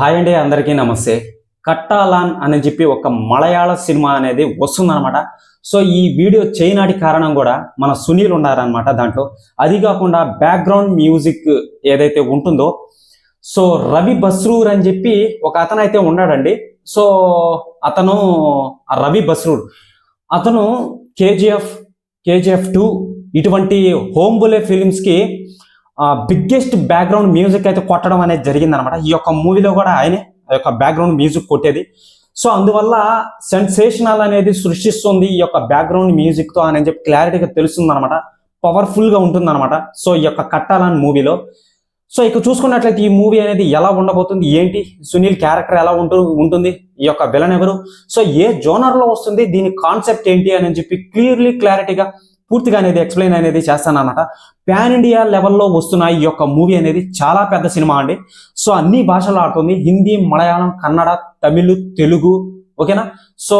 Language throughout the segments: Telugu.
హాయ్ అండి, అందరికీ నమస్తే. కట్టాలాన్ అని చెప్పి ఒక మలయాళ సినిమా అనేది వస్తుందన్నమాట. సో ఈ వీడియో చేయనాటి కారణం కూడా మన సునీల్ ఉన్నారనమాట దాంట్లో. అది కాకుండా బ్యాక్గ్రౌండ్ మ్యూజిక్ ఏదైతే ఉంటుందో, సో రవి బస్రూర్ అని చెప్పి ఒక అతను అయితే ఉన్నాడండి. సో అతను రవి బస్రూర్ అతను కేజీఎఫ్ 2 ఇటువంటి హోంబులే ఫిలిమ్స్కి బిగ్గెస్ట్ బ్యాక్గ్రౌండ్ మ్యూజిక్ అయితే కొట్టడం అనేది జరిగిందనమాట. ఈ యొక్క మూవీలో కూడా ఆయనే ఆ యొక్క బ్యాక్గ్రౌండ్ మ్యూజిక్ కొట్టేది. సో అందువల్ల సెన్సేషనల్ అనేది సృష్టిస్తుంది ఈ యొక్క బ్యాక్గ్రౌండ్ మ్యూజిక్తో అని చెప్పి క్లారిటీగా తెలుస్తుంది అనమాట. పవర్ఫుల్గా ఉంటుంది అనమాట. సో ఈ యొక్క కట్టాలని మూవీలో సో ఇక చూసుకున్నట్లయితే ఈ మూవీ అనేది ఎలా ఉండబోతుంది, ఏంటి, సునీల్ క్యారెక్టర్ ఎలా ఉంటుంది, ఈ యొక్క విలన్ ఎవరు, సో ఏ జోనర్లో వస్తుంది, దీని కాన్సెప్ట్ ఏంటి అని చెప్పి క్లారిటీగా పూర్తిగా అనేది ఎక్స్ప్లెయిన్ అనేది చేస్తాను అనమాట. పాన్ ఇండియా లెవెల్లో వస్తున్న ఈ యొక్క మూవీ అనేది చాలా పెద్ద సినిమా అండి. సో అన్ని భాషల్లో ఆడుతుంది, హిందీ, మలయాళం, కన్నడ, తమిళ్, తెలుగు, ఓకేనా. సో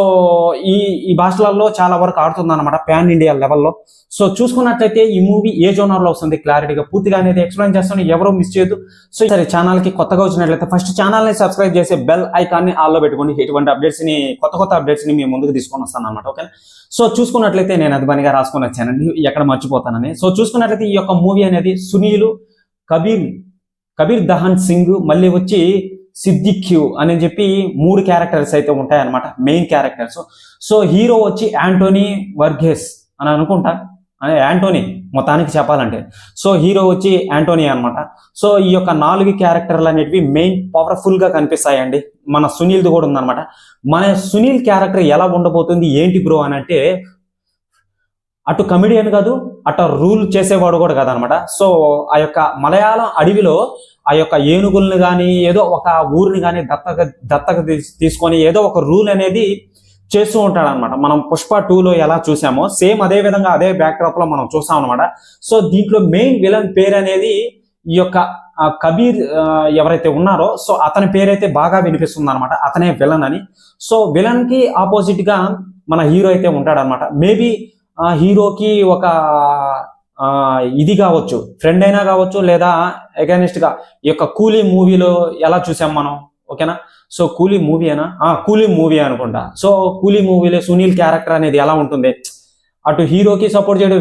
ఈ భాషలలో చాలా వరకు ఆడుతుంది అనమాట పాన్ ఇండియా లెవెల్లో. సో చూసుకున్నట్లయితే ఈ మూవీ ఏ జోనర్లో వస్తుంది క్లారిటీగా పూర్తిగా అనేది ఎక్స్ప్లెయిన్ చేస్తాను, ఎవరో మిస్ చేయొద్దు. సో సరే, ఛానల్కి కొత్తగా వచ్చినట్లయితే ఫస్ట్ ఛానల్ని సబ్స్క్రైబ్ చేసి బెల్ ఐకాన్ని ఆల్లో పెట్టుకోండి. ఇటువంటి అప్డేట్స్ని కొత్త అప్డేట్స్ని మీ ముందుకు తీసుకొని వస్తాను అనమాట, ఓకేనా. సో చూసుకున్నట్లయితే నేను అద్భుతంగా రాసుకొని వచ్చానండి, ఎక్కడ మర్చిపోతానని. సో చూసుకున్నట్లయితే ఈ యొక్క మూవీ అనేది సునీల్, కబీర్ దహన్ సింగ్, మళ్ళీ వచ్చి సిద్దిక్యూ అని చెప్పి 3 క్యారెక్టర్స్ అయితే ఉంటాయన్నమాట, మెయిన్ క్యారెక్టర్స్. సో హీరో వచ్చి యాంటోనీ వర్గేస్ అని అనుకుంటా, యాంటోనీ మొత్తానికి చెప్పాలంటే. సో హీరో వచ్చి యాంటోనీ అనమాట. సో ఈ యొక్క 4 క్యారెక్టర్లు అనేటివి మెయిన్ పవర్ఫుల్గా కనిపిస్తాయండి. మన సునీల్ది కూడా ఉందన్నమాట. మన సునీల్ క్యారెక్టర్ ఎలా ఉండబోతుంది ఏంటి బ్రో అని అంటే, అటు కమెడియన్ కాదు, అటు రూల్ చేసేవాడు కూడా కాదనమాట. సో ఆ యొక్క మలయాళం అడవిలో ఆ యొక్క ఏనుగుల్ని కానీ ఏదో ఒక ఊరిని కానీ దత్తక తీసుకొని ఏదో ఒక రూల్ అనేది చేస్తూ ఉంటాడు అనమాట. మనం పుష్ప 2లో ఎలా చూసామో సేమ్ అదే విధంగా అదే బ్యాక్డ్రాప్ లో మనం చూసాం అనమాట. సో దీంట్లో మెయిన్ విలన్ పేరు అనేది ఈ యొక్క కబీర్ ఎవరైతే ఉన్నారో, సో అతని పేరైతే బాగా వినిపిస్తుంది అనమాట, అతనే విలన్ అని. సో విలన్ కి ఆపోజిట్ గా మన హీరో అయితే ఉంటాడనమాట. మేబీ హీరోకి ఒక ఇది కావచ్చు, ఫ్రెండ్ అయినా కావచ్చు, లేదా అగైనిస్ట్ గా ఈ యొక్క కూలీ మూవీలో ఎలా చూసాం మనం, ఓకేనా. సో కూలీ మూవీ అనుకుంటా. సో కూలీ మూవీలో సునీల్ క్యారెక్టర్ అనేది ఎలా ఉంటుంది, అటు హీరోకి సపోర్ట్ చేయడం,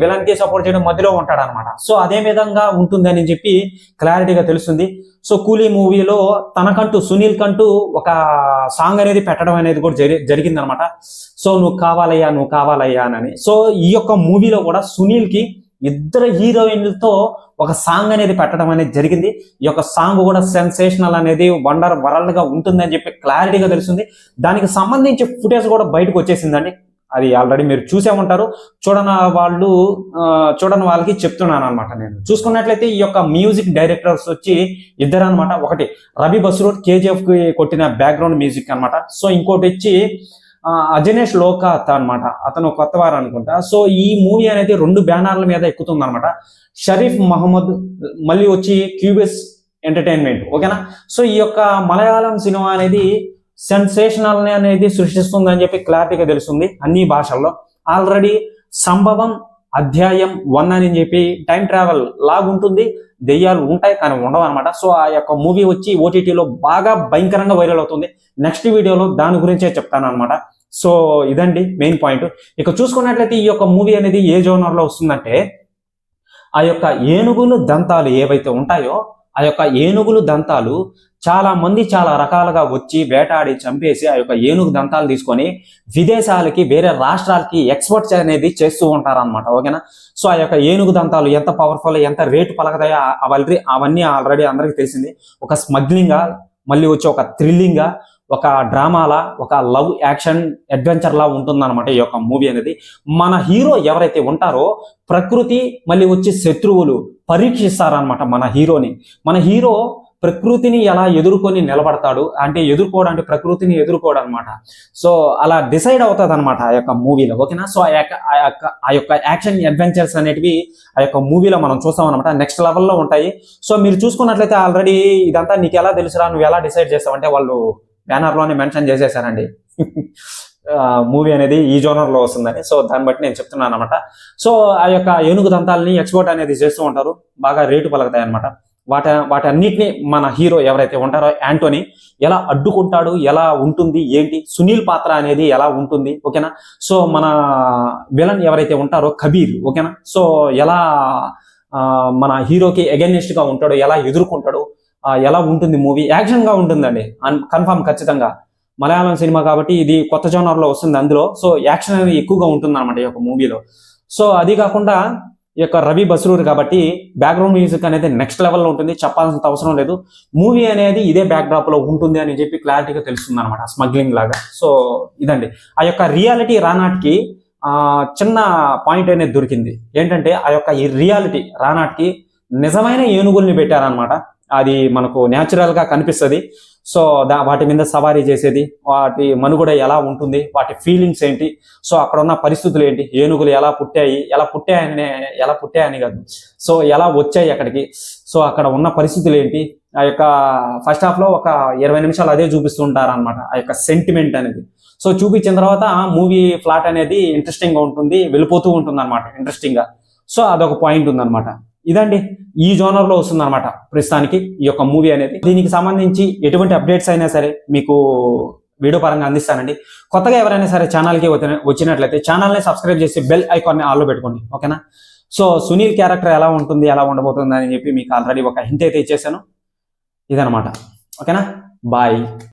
విలన్ కి సపోర్ట్ చేయడం మధ్యలో ఉంటాడు అనమాట. సో అదే విధంగా ఉంటుందని చెప్పి క్లారిటీగా తెలుస్తుంది. సో కూలీ మూవీలో తనకంటూ సునీల్ కంటూ ఒక సాంగ్ అనేది పెట్టడం అనేది కూడా జరిగిందనమాట. సో నువ్వు కావాలయ్యా అని. సో ఈ యొక్క మూవీలో కూడా సునీల్ కి 2 హీరోయిన్లతో ఒక సాంగ్ అనేది పెట్టడం అనేది జరిగింది. ఈ యొక్క సాంగ్ కూడా సెన్సేషనల్ అనేది వండర్ వరల్డ్ గా ఉంటుందని చెప్పి క్లారిటీగా తెలుస్తుంది. దానికి సంబంధించి ఫుటేజ్ కూడా బయటకు వచ్చేసిందండి. అది ఆల్రెడీ మీరు చూసే ఉంటారు, చూడని వాళ్ళకి చెప్తున్నాను అనమాట. నేను చూసుకున్నట్లయితే ఈ యొక్క మ్యూజిక్ డైరెక్టర్స్ వచ్చి 2 అనమాట. ఒకటి రవి బస్రూర్, కేజీఎఫ్ కి కొట్టిన బ్యాక్గ్రౌండ్ మ్యూజిక్ అనమాట. సో ఇంకోటి వచ్చి అజనేష్ లోకాత్ అనమాట, అతను కొత్తవారు అనుకుంటా. సో ఈ మూవీ అనేది 2 బ్యానర్ల మీద ఎక్కుతుంది అనమాట. షరీఫ్ మహమ్మద్, మళ్ళీ వచ్చి క్యూబిస్ ఎంటర్టైన్మెంట్, ఓకేనా. సో ఈ యొక్క మలయాళం సినిమా అనేది సెన్సేషనల్ అనేది సృష్టిస్తుంది అని చెప్పి క్లారిటీగా తెలుస్తుంది అన్ని భాషల్లో. ఆల్రెడీ సంభవం అధ్యాయం 1 అని చెప్పి టైం ట్రావెల్ లాగుంటుంది, దెయ్యాలు ఉంటాయి కానీ ఉండవు అనమాట. సో ఆ యొక్క మూవీ వచ్చి ఓటీటీలో బాగా భయంకరంగా వైరల్ అవుతుంది. నెక్స్ట్ వీడియోలో దాని గురించే చెప్తాను అనమాట. సో ఇదండి మెయిన్ పాయింట్. ఇక చూసుకున్నట్లయితే ఈ యొక్క మూవీ అనేది ఏ జోనర్లో వస్తుందంటే, ఆ యొక్క ఏనుగులు దంతాలు ఏవైతే ఉంటాయో, ఆ యొక్క ఏనుగులు దంతాలు చాలా మంది చాలా రకాలుగా వచ్చి వేటాడి చంపేసి ఆ యొక్క ఏనుగు దంతాలు తీసుకొని విదేశాలకి, వేరే రాష్ట్రాలకి ఎక్స్పోర్ట్ అనేది చేస్తూ ఉంటారనమాట, ఓకేనా. సో ఆ యొక్క ఏనుగు దంతాలు ఎంత పవర్ఫుల్, ఎంత రేటు పలకతాయో అవన్నీ ఆల్రెడీ అందరికీ తెలిసింది. ఒక స్మగ్లింగ్గా, మళ్ళీ వచ్చి ఒక థ్రిల్లింగ్గా, ఒక డ్రామాలా, ఒక లవ్ యాక్షన్ అడ్వెంచర్ లా ఉంటుందన్నమాట ఈ యొక్క మూవీ అనేది. మన హీరో ఎవరైతే ఉంటారో, ప్రకృతి మళ్ళీ వచ్చి శత్రువులు పరీక్షిస్తారనమాట మన హీరోని. మన హీరో ప్రకృతిని ఎలా ఎదుర్కొని నిలబడతాడు అంటే, ప్రకృతిని ఎదుర్కోవడం అనమాట. సో అలా డిసైడ్ అవుతుంది అనమాట ఆ యొక్క మూవీలో, ఓకేనా. సో ఆ యొక్క యాక్షన్ అడ్వెంచర్స్ అనేటివి ఆ యొక్క మూవీలో మనం చూస్తాం అనమాట. నెక్స్ట్ లెవెల్లో ఉంటాయి. సో మీరు చూసుకున్నట్లయితే ఆల్రెడీ ఇదంతా నీకు ఎలా తెలుసురా, నువ్వు ఎలా డిసైడ్ చేస్తావంటే, వాళ్ళు బ్యానర్లోనే మెన్షన్ చేసేసారండి మూవీ అనేది ఈ జోనర్లో వస్తుందని. సో దాన్ని బట్టి నేను చెప్తున్నాను అనమాట. సో ఆ యొక్క ఏనుగు దంతాలని ఎక్స్పోర్ట్ అనేది చేస్తూ ఉంటారు, బాగా రేటు పలుకుతాయి అనమాట. వాటన్నిటిని మన హీరో ఎవరైతే ఉంటారో యాంటోనీ ఎలా అడ్డుకుంటాడు, ఎలా ఉంటుంది, ఏంటి, సునీల్ పాత్ర అనేది ఎలా ఉంటుంది, ఓకేనా. సో మన విలన్ ఎవరైతే ఉంటారో కబీర్, ఓకేనా. సో ఎలా మన హీరోకి అగైనెస్ట్ గా ఉంటాడో, ఎలా ఎదుర్కొంటాడో, ఎలా ఉంటుంది మూవీ. యాక్షన్ గా ఉంటుందండి కన్ఫామ్, ఖచ్చితంగా. మలయాళం సినిమా కాబట్టి ఇది కొత్త జోనర్ లో వస్తుంది అందులో. సో యాక్షన్ అనేది ఎక్కువగా ఉంటుంది అనమాట ఈ యొక్క మూవీలో. సో అది కాకుండా ఈ యొక్క రవి బస్రూర్ కాబట్టి బ్యాక్గ్రౌండ్ మ్యూజిక్ అనేది నెక్స్ట్ లెవెల్లో ఉంటుంది, చెప్పాల్సినంత అవసరం లేదు. మూవీ అనేది ఇదే బ్యాక్ డ్రాప్ లో ఉంటుంది అని చెప్పి క్లారిటీగా తెలుస్తుంది అనమాట, స్మగ్లింగ్ లాగా. సో ఇదండి ఆ యొక్క రియాలిటీ రానాటికి చిన్న పాయింట్ అనేది దొరికింది. ఏంటంటే ఆ యొక్క ఈ రియాలిటీ రానాటికి నిజమైన ఏనుగుల్ని పెట్టారనమాట. అది మనకు న్యాచురల్ గా కనిపిస్తుంది. సో వాటి మీద సవారీ చేసేది, వాటి మనుగడ ఎలా ఉంటుంది, వాటి ఫీలింగ్స్ ఏంటి, సో అక్కడ ఉన్న పరిస్థితులు ఏంటి, ఏనుగులు ఎలా పుట్టాయని కాదు, సో ఎలా వచ్చాయి అక్కడికి, సో అక్కడ ఉన్న పరిస్థితులు ఏంటి. ఆ యొక్క ఫస్ట్ హాఫ్ లో ఒక 20 నిమిషాలు అదే చూపిస్తుంటారు అనమాట, ఆ యొక్క సెంటిమెంట్ అనేది. సో చూపించిన తర్వాత మూవీ ఫ్లాట్ అనేది ఇంట్రెస్టింగ్ గా ఉంటుంది, వెళ్ళిపోతూ ఉంటుంది అనమాట ఇంట్రెస్టింగ్ గా. సో అదొక పాయింట్ ఉందన్నమాట. ఇదండి ఈ జోనర్ లో వస్తుంది అనమాట ప్రస్తుతానికి ఈ యొక్క మూవీ అనేది. దీనికి సంబంధించి ఎటువంటి అప్డేట్స్ అయినా సరే మీకు వీడియో పరంగా అందిస్తానండి. కొత్తగా ఎవరైనా సరే ఛానల్కి వచ్చినట్లయితే ఛానల్ని సబ్స్క్రైబ్ చేసి బెల్ ఐకాన్ని ఆల్లో పెట్టుకోండి, ఓకేనా. సో సునీల్ క్యారెక్టర్ ఎలా ఉంటుంది, ఎలా ఉండబోతుంది అని చెప్పి మీకు ఆల్రెడీ ఒక హింట్ అయితే ఇచ్చేసాను. ఇదనమాట, ఓకేనా. బాయ్.